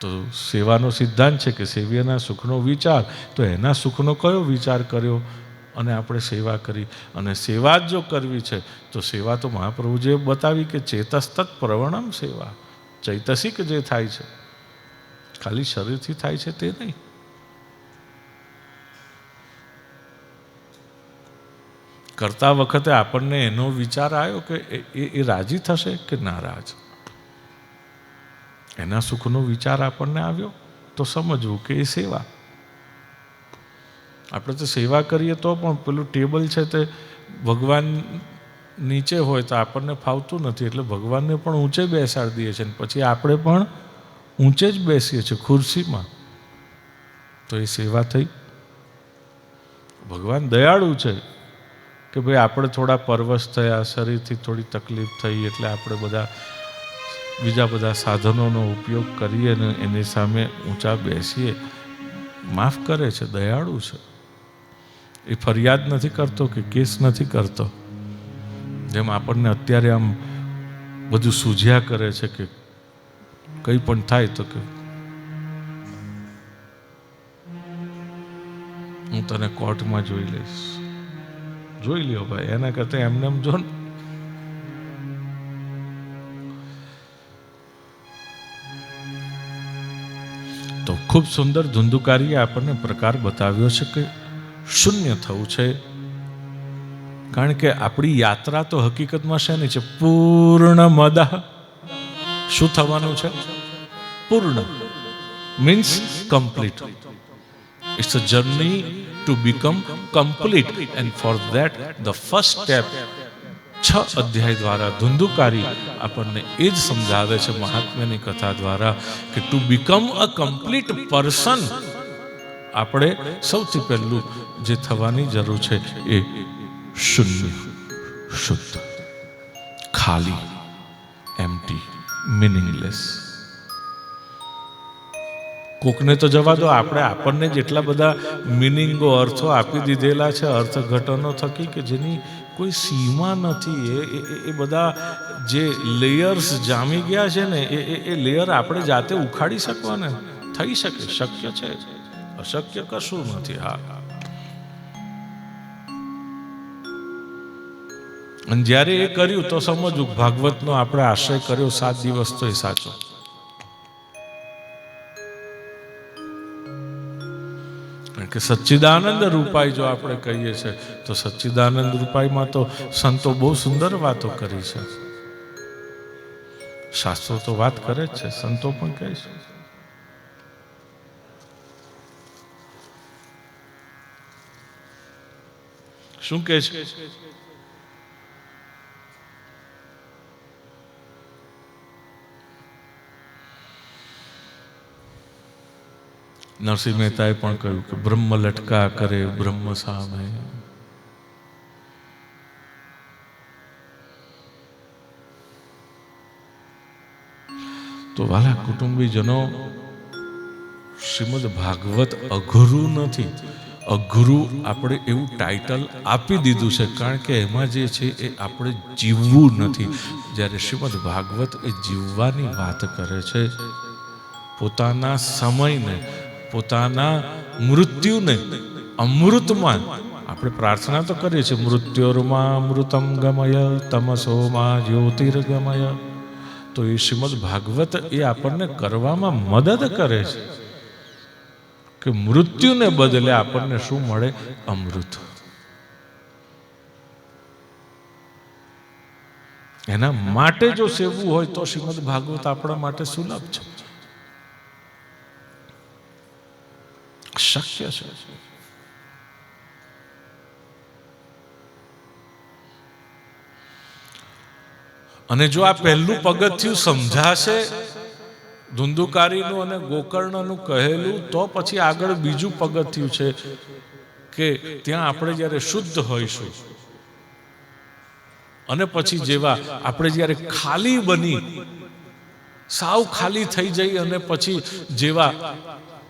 તો સેવાનો સિદ્ધાંત છે કે સેવ્યના સુખનો વિચાર, તો એના સુખનો કયો વિચાર કર્યો અને આપણે સેવા કરી. અને સેવા જ જો કરવી છે તો સેવા તો મહાપ્રભુજીએ બતાવી કે ચેતસ્તત પ્રવણમ સેવા, ચૈતસિક જે થાય છે, ખાલી શરીરથી થાય છે તે નહીં. કરતા વખતે આપણને એનો વિચાર આવ્યો કે એ રાજી થશે કે નારાજ, એના સુખનો વિચાર આપણને આવ્યો તો સમજવું કે એ સેવા. આપણે તો સેવા કરીએ તો પણ પેલું ટેબલ છે તે ભગવાન નીચે હોય તો આપણને ફાવતું નથી, એટલે ભગવાનને પણ ઊંચે બેસાડી દઈએ છીએ, પછી આપણે પણ ઊંચે જ બેસીએ છીએ ખુરશીમાં, તો એ સેવા થઈ. ભગવાન દયાળુ છે કે ભાઈ આપણે થોડા પરવશ થયા, શરીરથી થોડી તકલીફ થઈ, એટલે આપણે બીજા બધા સાધનોનો ઉપયોગ કરીએ ને એની સામે ઊંચા બેસીએ. માફ કરે છે, દયાળુ છે. એ ફરિયાદ નથી કરતો કે કેસ નથી કરતો, જેમ આપણને અત્યારે આમ બધું સૂઝ્યા કરે છે કે કંઈ પણ થાય તો કે હું તને કોર્ટમાં જોઈ લઈશ. જોઈ લ્યો ભાઈ, એના કરતા એમને એમ જો ને. તો ખૂબ સુંદર ધુંધુકારીએ આપણને પ્રકાર બતાવ્યો છે કે શૂન્ય થવું છે. કારણ કે આપણી યાત્રા તો હકીકતમાં છે ને છે પૂર્ણ મદઃ. શું થવાનું છે? પૂર્ણ means complete. It's a journey to become complete, and for that the first step 6 અધ્યાય દ્વારા ધુંધુકારી આપણને એ જ સમજાવે છે મહાત્મ્યની કથા દ્વારા કે to become a complete person આપણે સૌથી પહેલું જે થવાની જરૂર છે એ શૂન્ય, શુદ્ધ, ખાલી, એમ્પ્ટી, મિનિંગલેસ. કોકને તો જવા દો, આપણને જેટલા બધા મિનિંગો, અર્થો આપી દીધેલા છે અર્થઘટનો થકી કે જેની કોઈ સીમા નથી. એ બધા જે લેયર્સ જામી ગયા છે ને એ લેયર આપણે જાતે ઉખાડી શકવાના થઈ શકે, શક્ય છે, અશક્ય કશું નથી. હા, અને જ્યારે એ કર્યું તો સમજવું ભાગવતનો આપણે આશ્રય કર્યો 7 દિવસ તો એ સાચો. કે સચ્ચિદાનંદ રૂપાઈ જો આપણે કહીએ છીએ તો સચ્ચિદાનંદ રૂપાઈમાં તો સંતો બહુ સુંદર વાતો કરી છે. શાસ્ત્રો તો વાત કરે જ છે, સંતો પણ કહે છે. શું કહે છે? નરસિંહ મહેતાએ પણ કહ્યું કે બ્રહ્મ લટકા કરે બ્રહ્મ સામે. તો વાલા કુટુંબીજનો, શ્રીમદ ભાગવત અઘરું નથી. અઘરું આપણે એવું ટાઇટલ આપી દીધું છે કારણ કે એમાં જે છે એ આપણે જીવવું નથી. જ્યારે શ્રીમદ ભાગવત એ જીવવાની વાત કરે છે. પોતાના સમયને, પોતાના મૃત્યુને અમૃતમાં, આપણે પ્રાર્થના તો કરીએ છીએ મૃત્યોર્મા અમૃતમ ગમય તમસોમાં જ્યોતિર્ગમય. તો એ શ્રીમદ ભાગવત એ આપણને કરવામાં મદદ કરે છે કે મૃત્યુને બદલે આપણને શું મળે? અમૃત. એના માટે જો સેવવું હોય તો શ્રીમદ ભાગવત આપણા માટે સુલભ છે, શક્ય છે. અને જો આ પહેલું પગથિયું સમજાશે ધુંધુકારીનું અને ગોકર્ણનું કહેલું, તો પછી આગળ બીજું પગથિયું છે કે ત્યાં આપણે જ્યારે શુદ્ધ હોઈશું અને પછી જેવા આપણે જ્યારે ખાલી બની, સાવ ખાલી થઈ જઈ અને પછી જેવા,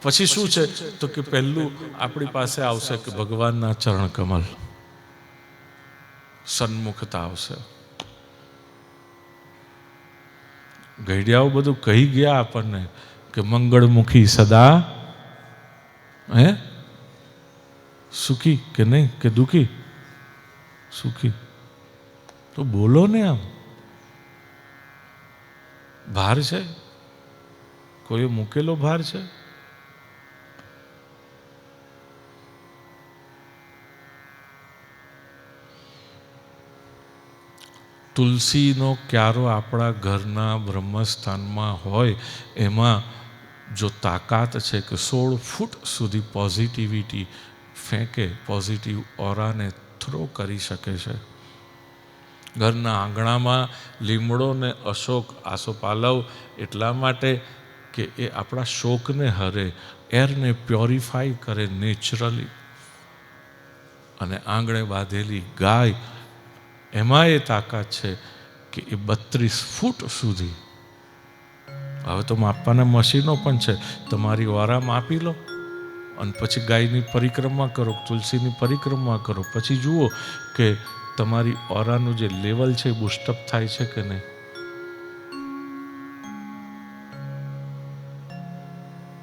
પછી શું છે તો કે પહેલું આપણી પાસે આવશે કે ભગવાનના ચરણ કમલ, સન્મુખતા આવશે. ગઈડિયાઓ બધું કહી ગયા આપણને કે મંગળમુખી સદા હે સુખી કે નહીં કે દુખી? સુખી. તો બોલો ને આમ. ભાર છે? કોઈએ મૂકેલો ભાર છે? તુલસીનો ક્યારો આપણા ઘરના બ્રહ્મસ્થાનમાં હોય એમાં જો તાકાત છે કે 16 ફૂટ સુધી પોઝિટિવિટી ફેંકે, પોઝિટિવ ઓરાને થ્રો કરી શકે છે. ઘરના આંગણામાં લીમડો ને અશોક આસોપાલવ એટલા માટે કે એ આપણા શોકને હરે, એરને પ્યોરિફાઈ કરે નેચરલી. અને આંગણે બાંધેલી ગાય એમાં એ તાકાત છે કે એ 32 ફૂટ સુધી. હવે તો માપવાના મશીનો પણ છે. તમારી ઓરા માપી લો અને પછી ગાયની પરિક્રમા કરો, તુલસીની પરિક્રમા કરો, પછી જુઓ કે તમારી ઓરાનું જે લેવલ છે બુસ્ટઅપ થાય છે કે નહીં.